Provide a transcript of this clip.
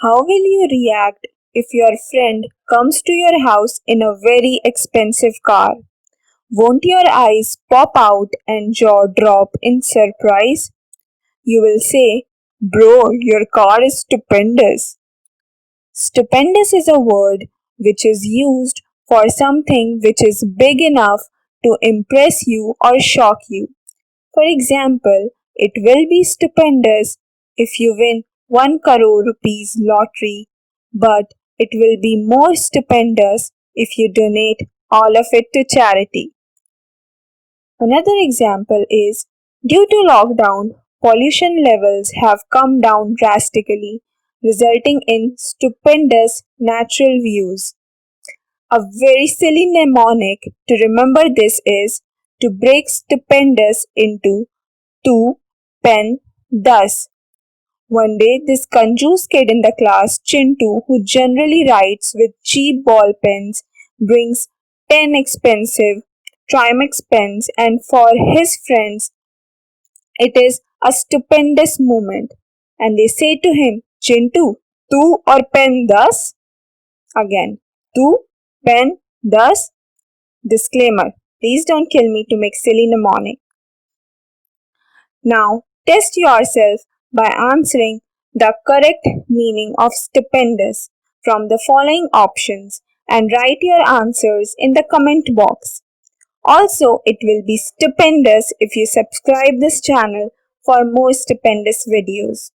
How will you react if your friend comes to your house in a very expensive car? Won't your eyes pop out and jaw drop in surprise? You will say, "Bro, your car is stupendous." Stupendous is a word which is used for something which is big enough to impress you or shock you. For example, it will be stupendous if you win 1 crore rupees lottery, but it will be more stupendous if you donate all of it to charity. Another example is due to lockdown, pollution levels have come down drastically, resulting in stupendous natural views. A very silly mnemonic to remember this is to break stupendous into two, pen, thus. One day, this conjuse kid in the class, Chintu, who generally writes with cheap ball pens, brings 10 expensive Trimax pens, and for his friends, it is a stupendous moment. And they say to him, Chintu, tu or pen thus? Again, tu, pen, thus? Disclaimer, please don't kill me to make silly mnemonic. Now, test yourself by answering the correct meaning of stupendous from the following options and write your answers in the comment box. Also, it will be stupendous if you subscribe this channel for more stupendous videos.